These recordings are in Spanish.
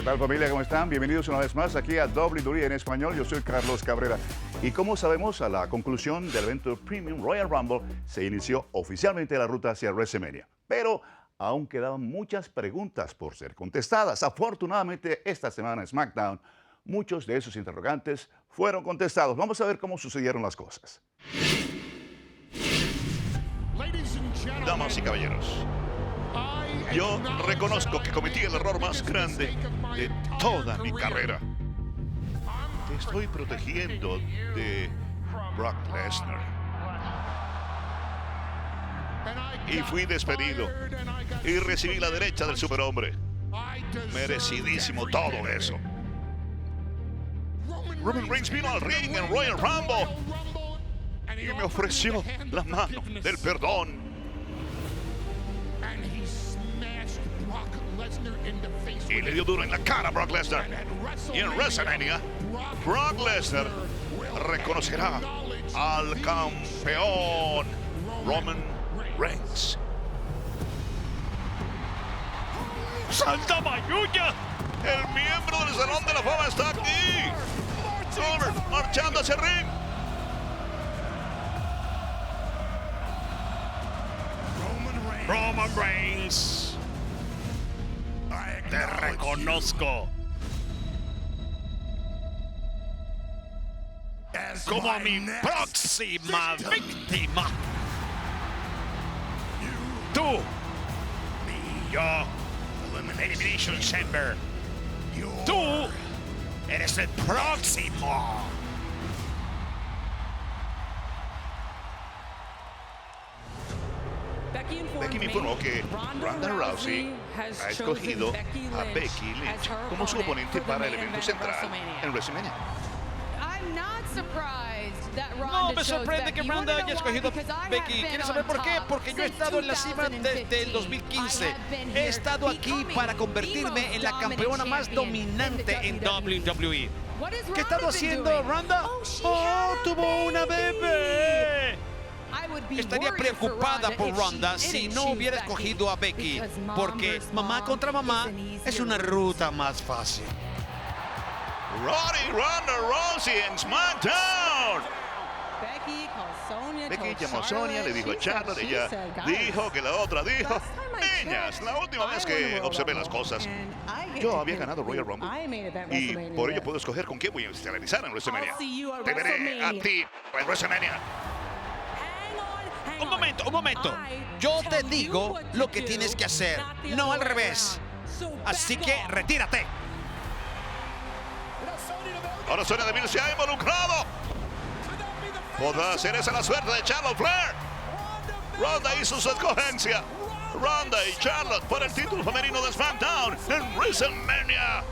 tal, familia? ¿Cómo están? Bienvenidos una vez más aquí a WWE en español. Yo soy Carlos Cabrera. Y como sabemos, a la conclusión del evento Premium Royal Rumble se inició oficialmente la ruta hacia WrestleMania. Pero aún quedaban muchas preguntas por ser contestadas. Afortunadamente, esta semana en SmackDown, muchos de esos interrogantes fueron contestados. Vamos a ver cómo sucedieron las cosas. Damas y caballeros, yo reconozco que cometí el error más grande de toda mi carrera. Te estoy protegiendo de Brock Lesnar. Y fui despedido. Y recibí la derecha del superhombre. Merecidísimo todo eso. Roman Reigns vino al ring en Royal Rumble y me ofreció la mano del perdón. Y le dio duro en la cara a Brock Lesnar. Y en WrestleMania, Brock Lesnar reconocerá al campeón Roman Reigns. ¡Santa Mayuya! El miembro del Salón de la Fama está aquí. Goldberg marchando hacia el ring. Roman Reigns. Te reconozco como mi próxima víctima. Tú y yo, Elimination Chamber. Tú eres el próximo. Becky me informó que Ronda Rousey ha escogido a Becky Lynch como su oponente para el evento central en WrestleMania. No me sorprende que Ronda haya escogido a Becky. ¿Quieres saber por qué? Porque yo he estado en la cima desde el 2015. He estado aquí para convertirme en la campeona más dominante en WWE. ¿Qué ha estado haciendo Ronda? ¡Oh, tuvo una bebé! Estaría preocupada por Ronda si no hubiera escogido a Becky, porque mamá contra mamá es una ruta más fácil. Ronda Rousey en SmackDown. Becky llamó a Sonya, le dijo a Charlotte, ella dijo que la otra dijo: niñas, la última vez que observé las cosas, yo había ganado Royal Rumble y por ello puedo escoger con quién voy a estelarizar en WrestleMania. Te veré a ti en WrestleMania. Un momento. Yo te digo lo que tienes que hacer, no al revés. Así que retírate. Ahora Sonya Deville se ha involucrado. ¿Podrá ser esa la suerte de Charlotte Flair? Ronda hizo su escogencia. Ronda y Charlotte por el título femenino de SmackDown en WrestleMania.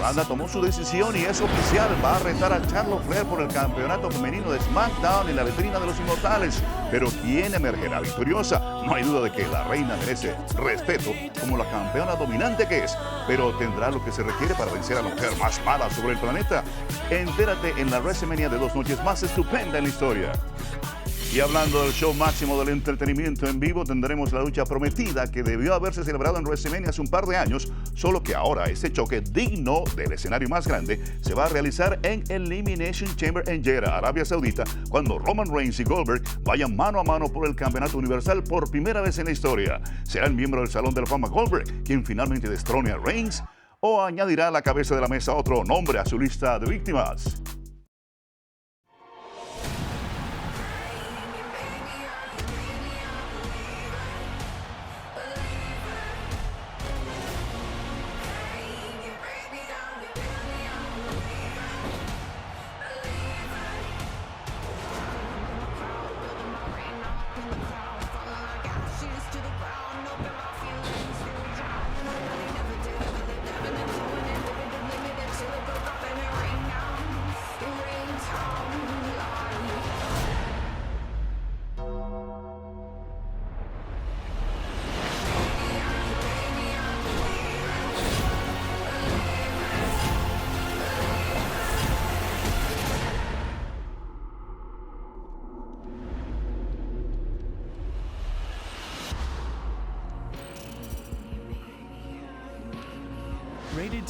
Ronda tomó su decisión y es oficial. Va a retar a Charlotte Flair por el campeonato femenino de SmackDown en la vitrina de los inmortales. Pero ¿quién emergerá victoriosa? No hay duda de que la reina merece respeto como la campeona dominante que es. Pero ¿tendrá lo que se requiere para vencer a la mujer más mala sobre el planeta? Entérate en la WrestleMania de 2 noches más estupenda en la historia. Y hablando del show máximo del entretenimiento en vivo, tendremos la lucha prometida que debió haberse celebrado en WrestleMania hace un par de años, solo que ahora este choque digno del escenario más grande se va a realizar en Elimination Chamber en Jeddah, Arabia Saudita, cuando Roman Reigns y Goldberg vayan mano a mano por el campeonato universal por primera vez en la historia. ¿Será el miembro del Salón de la Fama Goldberg quien finalmente destrone a Reigns? ¿O añadirá a la cabeza de la mesa otro nombre a su lista de víctimas?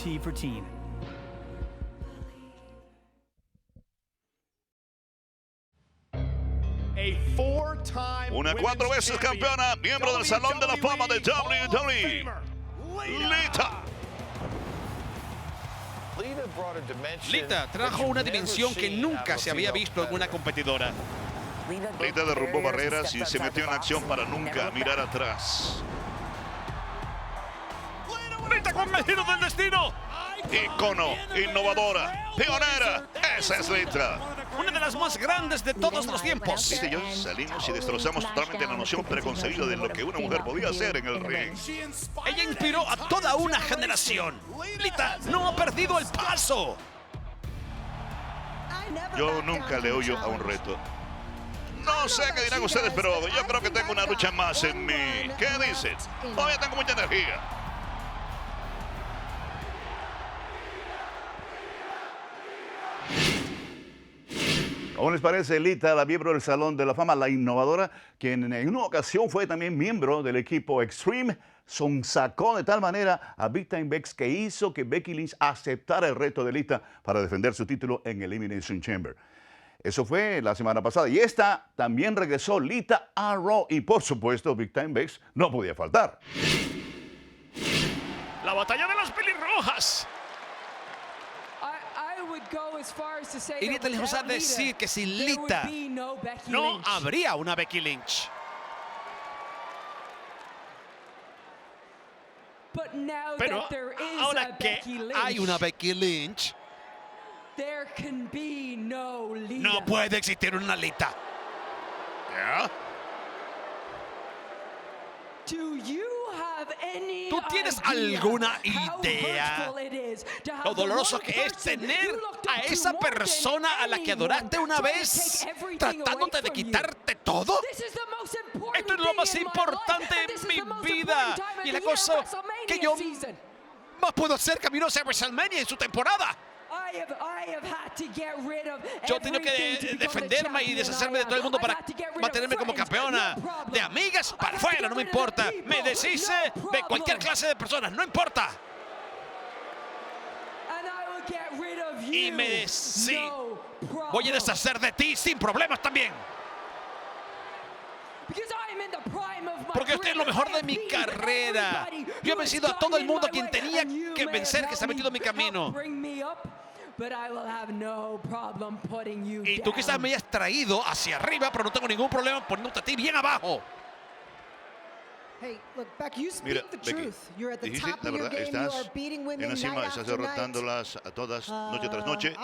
T for teen. Una 4 veces campeona, miembro del Salón de la Fama de WWE, Lita. Lita trajo una dimensión que nunca se había visto en una competidora. Lita derrumbó barreras y se metió en acción para nunca mirar atrás. Lita con el giro del destino. Icono, innovadora, pionera. Esa es Lita. Una de las más grandes de todos los tiempos. Lita y yo salimos y destrozamos totalmente la noción preconcebida de lo que una mujer podía hacer en el ring. Ella inspiró a toda una generación. Lita no ha perdido el paso. Yo nunca le oyo a un reto. No sé qué dirán ustedes, pero yo creo que tengo una lucha más en mí. ¿Qué dicen? Todavía tengo mucha energía. ¿Cómo les parece Lita, la miembro del Salón de la Fama, la innovadora, quien en una ocasión fue también miembro del equipo Extreme? Sonsacó de tal manera a Big Time Bex que hizo que Becky Lynch aceptara el reto de Lita para defender su título en Elimination Chamber. Eso fue la semana pasada. Y esta también regresó Lita a Raw. Y por supuesto, Big Time Bex no podía faltar. La batalla de las pelirrojas. Iría tan lejos a decir que sin Lita no habría una Becky Lynch. Pero ahora que hay una Becky Lynch, no puede existir una Lita. ¿Ya? ¿Tú tienes alguna idea lo doloroso que es tener a esa persona a la que adoraste una vez tratándote de quitarte todo? Esto es lo más importante en mi vida y la cosa que yo más puedo hacer camino hacia WrestleMania en su temporada. Yo tengo que defenderme y deshacerme de todo el mundo para mantenerme como campeona. De amigas para afuera, no me importa. Me deshice de cualquier clase de personas, no importa. Y voy a deshacer de ti sin problemas también. Porque estoy en lo mejor de mi carrera. Yo he vencido a todo el mundo a quien tenía que vencer, que se ha metido en mi camino. Y tú quizás me hayas traído hacia arriba, pero no tengo ningún problema poniéndote a ti bien abajo. Mira, Becky, dijiste la verdad, estás en la cima, estás derrotándolas a todas noche tras noche.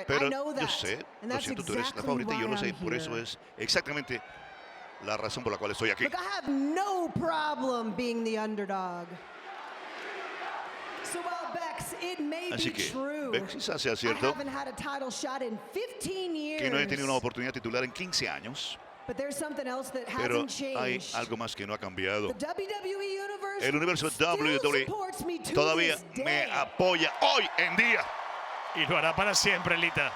Pero yo sé, lo siento, tú eres la favorita y yo lo sé, por eso es exactamente la razón por la cual estoy aquí. Así que, Bex, quizás sea cierto que no he tenido una oportunidad titular en 15 años. Pero hay algo más que no ha cambiado. El universo WWE todavía me apoya hoy en día. Y lo hará para siempre, Lita.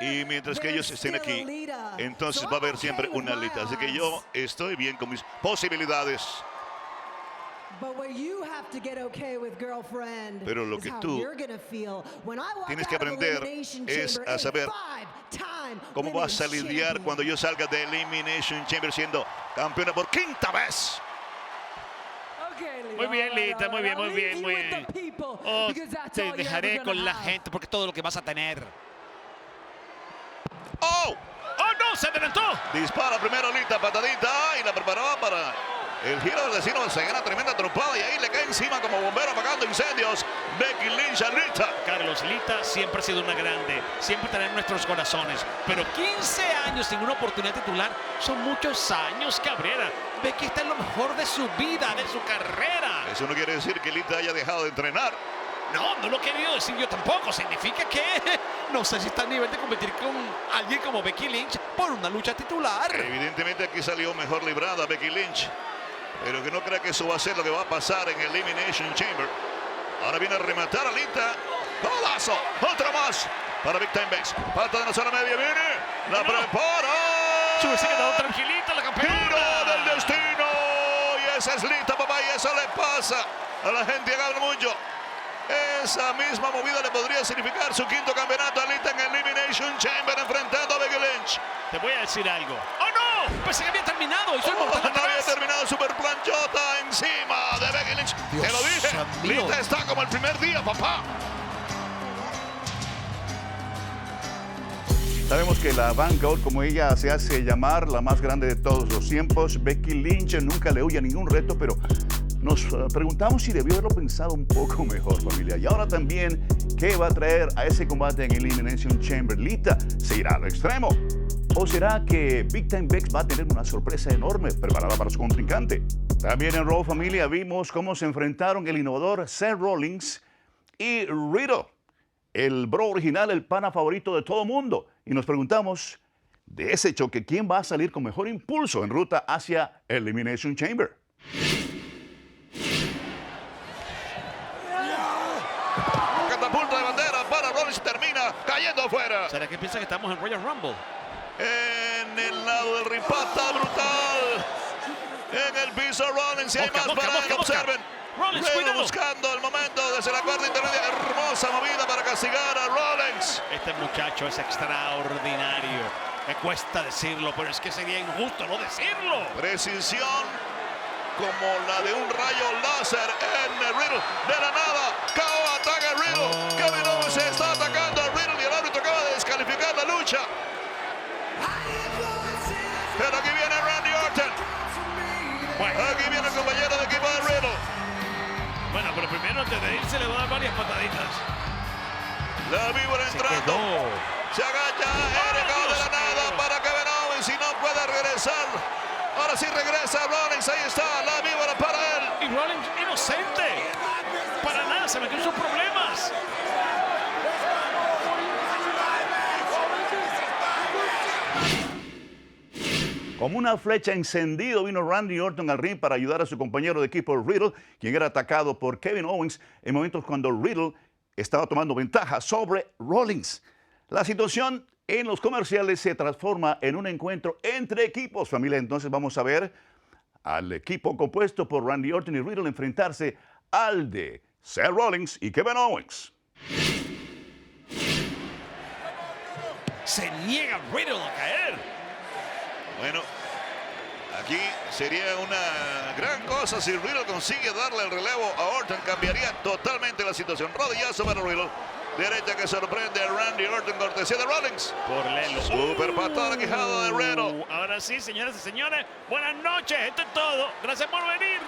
Y mientras que ellos estén aquí, entonces va a haber siempre una Lita. Así que yo estoy bien con mis posibilidades. Pero lo que tú tienes que aprender es a saber cómo vas a lidiar cuando yo salga de Elimination Chamber siendo campeona por 5ª vez. Muy bien, Lita, muy bien, muy bien, muy bien. Oh, te dejaré con la gente porque es todo lo que vas a tener. ¡Oh! ¡Oh, no! ¡Se adelantó! Dispara primero Lita, patadita, y la preparó para el giro del destino. Se gana tremenda trompada y ahí le cae encima como bombero apagando incendios. Becky Lynch a Lita. Carlos, Lita siempre ha sido una grande, siempre estará en nuestros corazones. Pero 15 años sin una oportunidad titular son muchos años, Cabrera. Becky está en lo mejor de su vida, de su carrera. Eso no quiere decir que Lita haya dejado de entrenar. No, no lo he querido decir yo tampoco. Significa que no sé si está a nivel de competir con alguien como Becky Lynch por una lucha titular. Evidentemente aquí salió mejor librada Becky Lynch. Pero que no crea que eso va a ser lo que va a pasar en el Elimination Chamber. Ahora viene a rematar a Lita. ¡Golazo! ¡Otra más! Para Big Time Bex. Falta de la zona media. Viene. La prepara. Se hubiese quedado tranquilita la campeona. Giro del destino. Y esa es Lita, papá. y eso le pasa a la gente que habla mucho. Esa misma movida le podría significar su quinto campeonato alita en Elimination Chamber enfrentando a Becky Lynch. Te voy a decir algo. ¡Oh, no! Pensé que había terminado. Hizo el mortal No atrás. había terminado Super Planchota encima de Becky Lynch. Dios Te lo dije. mío. Lita está como el primer día, papá. Sabemos que la Vanguard, como ella se hace llamar, la más grande de todos los tiempos, Becky Lynch nunca le huye a ningún reto, pero nos preguntamos si debió haberlo pensado un poco mejor, familia. Y ahora también, ¿qué va a traer a ese combate en Elimination Chamber? ¿Lita se irá al extremo? ¿O será que Big Time Bex va a tener una sorpresa enorme preparada para su contrincante? También en Raw, familia, vimos cómo se enfrentaron el innovador Seth Rollins y Riddle, el bro original, el pana favorito de todo mundo. Y nos preguntamos, de ese choque, ¿quién va a salir con mejor impulso en ruta hacia Elimination Chamber? Catapulta de bandera para Rollins, termina cayendo afuera. ¿Será que piensa que estamos en Royal Rumble? En el lado del ring, pata brutal. En el piso Rollins, y hay más para él, observen. Rollins, Riddle cuidado. buscando el momento desde la cuarta intermedia. Hermosa movida para castigar a Rollins. Este muchacho es extraordinario. Me cuesta decirlo, pero es que sería injusto no decirlo. Precisión como la de un rayo láser en Riddle. De la nada, KO ataca a Riddle. Kevin Owens se está atacando a Riddle y el árbitro acaba de descalificar la lucha. Pero aquí viene Randy Orton. Aquí viene el compañero de equipo de Riddle. Bueno, pero primero antes de irse le va a dar varias pataditas. La víbora entrando. Se agacha Eric de la nada para Kevin Owens y no puede regresar. Ahora sí regresa Rollins. Ahí está la víbora para él. Y Rollins inocente. Para nada, se metió en sus problemas. Como una flecha encendido vino Randy Orton al ring para ayudar a su compañero de equipo Riddle, quien era atacado por Kevin Owens en momentos cuando Riddle estaba tomando ventaja sobre Rollins. La situación en los comerciales se transforma en un encuentro entre equipos, familia. Entonces vamos a ver al equipo compuesto por Randy Orton y Riddle enfrentarse al de Seth Rollins y Kevin Owens. Se niega Riddle a caer. Bueno, aquí sería una gran cosa si Riddle consigue darle el relevo a Orton. Cambiaría totalmente la situación. Rodillazo para Riddle. Derecha que sorprende a Randy Orton, cortesía de Rollins. Por Lelo. Super patada quijada de Riddle. Ahora sí, señoras y señores, buenas noches. Esto es todo. Gracias por venir.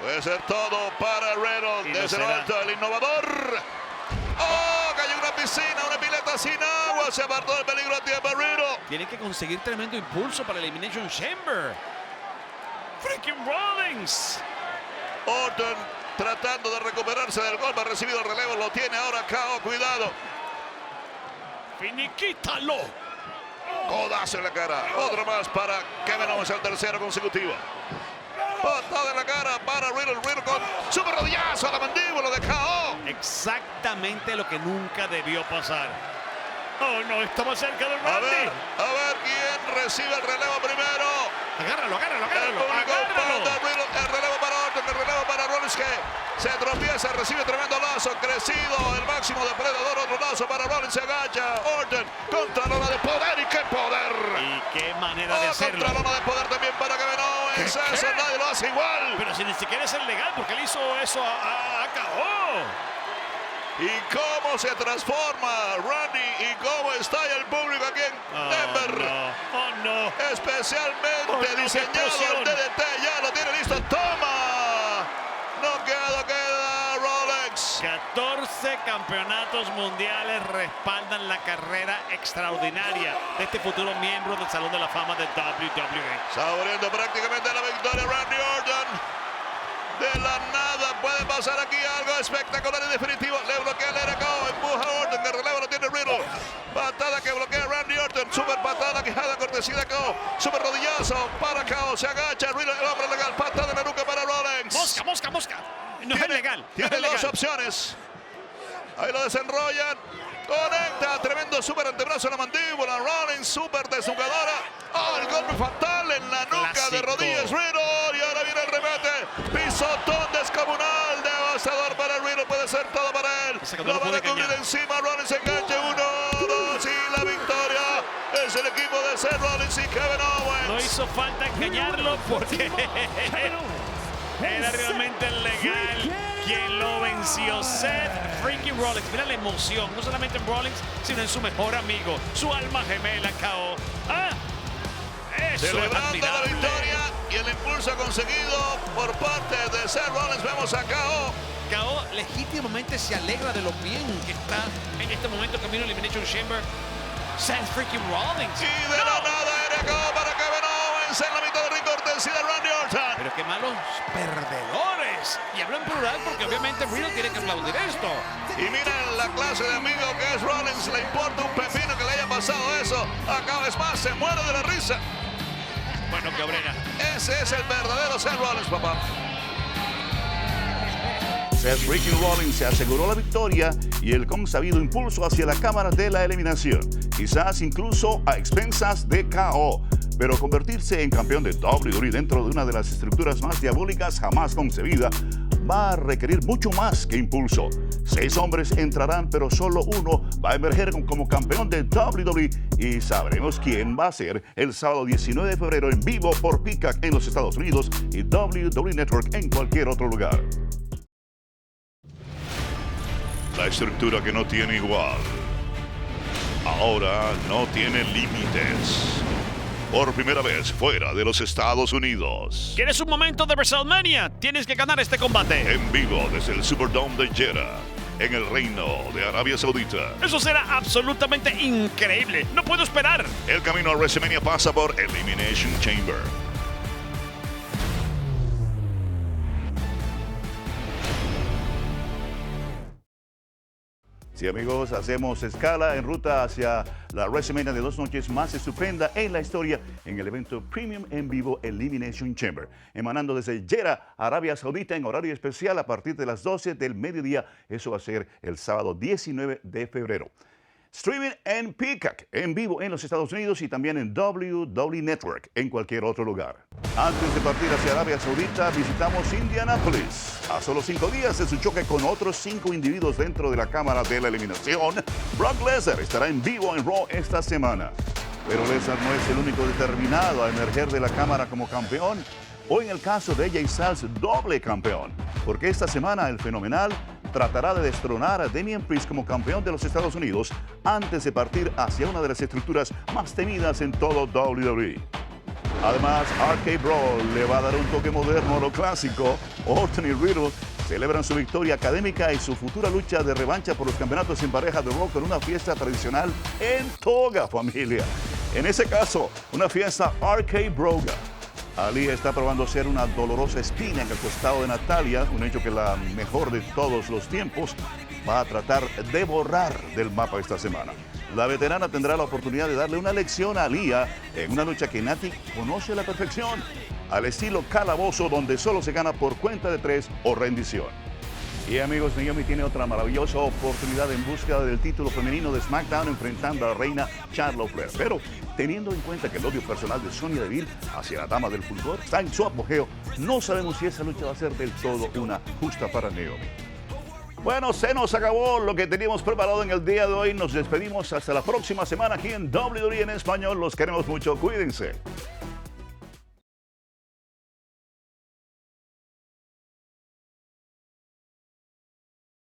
Puede ser todo para Riddle. Desde lo alto, el innovador. ¡Oh! Cayó una piscina, una pileta sin agua. Se apartó del peligro a tiempo Riddle. Tiene que conseguir tremendo impulso para el Elimination Chamber. Freaking Rollins. Orton tratando de recuperarse del golpe. Ha recibido el relevo. Lo tiene ahora KO. Cuidado. Finiquítalo. Codazo en la cara. Otro más para Kevin Owens, el tercero consecutivo. Patada en la cara para Riddle. Riddle con super rodillazo a la mandíbula de KO. Exactamente lo que nunca debió pasar. Oh, no, está más cerca de Randy. A ver quién recibe el relevo primero. Agárralo, agárralo, El agárralo. público Agárralo. para Riddle. El relevo para Orton. El relevo para Rollins que se tropieza. Recibe tremendo lazo. Crecido. El máximo depredador. Otro lazo para Rollins. Se agacha. Orton contra lona de poder. ¡Y qué poder! Y qué manera de hacerlo. Contra lona de poder también para Kevin Owens. ¿Qué? Eso nadie lo hace igual. Pero si ni siquiera es el legal, porque él hizo eso a KO. Y cómo se transforma Randy y cómo está el público aquí en Denver. Oh, no. Especialmente diseñado el DDT. Ya lo tiene listo. ¡Toma! No queda Rolex. 14 campeonatos mundiales respaldan la carrera extraordinaria de este futuro miembro del Salón de la Fama de WWE. Saboreando prácticamente la victoria Randy Orton. De la nada puede pasar aquí algo espectacular y definitivo. Le bloquea el RKO, empuja a Orton, el relevo lo tiene Riddle. Patada que bloquea Randy Orton, super patada quijada, cortesía de KO. Super rodillazo para KO, se agacha Riddle, el hombre legal, patada en la nuca para Rollins. Mosca, mosca, mosca. No es legal. Tiene dos opciones. Ahí lo desenrollan. Conecta, tremendo super antebrazo en la mandíbula. Rollins, super desnucadora. Oh, el golpe fatal en la nuca de rodillas Riddle. Y ahora viene el remate. azotón descomunal, devastador para Riddle, puede ser todo para él. Lo van a cubrir encima, Rollins enganche, 1, 2 y la victoria es el equipo de Seth Rollins y Kevin Owens. No hizo falta engañarlo porque era realmente legal quien lo venció. Seth freaking Rollins. Mira la emoción, no solamente en Rollins, sino en su mejor amigo, su alma gemela, KO. Eso celebrando la victoria y el impulso conseguido por parte de Seth Rollins. Vemos a KO. KO legítimamente se alegra de lo bien que está en este momento camino a Elimination Chamber Seth freaking Rollins. Y de la nada era KO para Kevin Owens en la mitad del ring, cortesía de Randy Orton. Pero qué malos perdedores. Y hablo en plural porque obviamente Riddle tiene que aplaudir esto. Y miren la clase de amigo que es Rollins. Le importa un pepino que le haya pasado eso. Acá vez más se muere de la risa. Bueno, Cabrera. Ese es el verdadero Seth Rollins, papá. Seth freaking Rollins se aseguró la victoria y el consabido impulso hacia la cámara de la eliminación, quizás incluso a expensas de KO. Pero convertirse en campeón de WWE dentro de una de las estructuras más diabólicas jamás concebida va a requerir mucho más que impulso. 6 hombres entrarán, pero solo uno va a emerger como campeón de WWE y sabremos quién va a ser el sábado 19 de febrero en vivo por Peacock en los Estados Unidos y WWE Network en cualquier otro lugar. La estructura que no tiene igual. Ahora no tiene límites. Por primera vez fuera de los Estados Unidos. ¿Quieres un momento de WrestleMania? Tienes que ganar este combate. En vivo desde el Superdome de Jeddah, en el Reino de Arabia Saudita. Eso será absolutamente increíble. No puedo esperar. El camino a WrestleMania pasa por Elimination Chamber. Sí, amigos, hacemos escala en ruta hacia la WrestleMania de 2 noches más estupenda en la historia en el evento Premium en vivo Elimination Chamber, emanando desde Jeddah, Arabia Saudita, en horario especial a partir de las 12 del mediodía. Eso va a ser el sábado 19 de febrero. Streaming en Peacock, en vivo en los Estados Unidos y también en WWE Network en cualquier otro lugar. Antes de partir hacia Arabia Saudita, visitamos Indianápolis. A solo 5 días de su choque con otros 5 individuos dentro de la cámara de la eliminación, Brock Lesnar estará en vivo en Raw esta semana. Pero Lesnar no es el único determinado a emerger de la cámara como campeón, o en el caso de AJ Styles, doble campeón, porque esta semana el fenomenal tratará de destronar a Damian Priest como campeón de los Estados Unidos antes de partir hacia una de las estructuras más temidas en todo WWE. Además, RK Bro le va a dar un toque moderno a lo clásico. Orton y Riddle celebran su victoria académica y su futura lucha de revancha por los campeonatos en pareja de Raw con una fiesta tradicional en toga, familia. En ese caso, una fiesta RK Broga. Ali está probando ser una dolorosa espina en el costado de Natalia, un hecho que la mejor de todos los tiempos va a tratar de borrar del mapa esta semana. La veterana tendrá la oportunidad de darle una lección a Aliyah en una lucha que Nati conoce a la perfección, al estilo calabozo donde solo se gana por cuenta de 3 o rendición. Y amigos, Naomi tiene otra maravillosa oportunidad en búsqueda del título femenino de SmackDown enfrentando a la reina Charlotte Flair. Pero teniendo en cuenta que el odio personal de Sonya Deville hacia la dama del fulgor está en su apogeo, no sabemos si esa lucha va a ser del todo una justa para Naomi. Bueno, se nos acabó lo que teníamos preparado en el día de hoy. Nos despedimos hasta la próxima semana aquí en WWE en español. Los queremos mucho. Cuídense.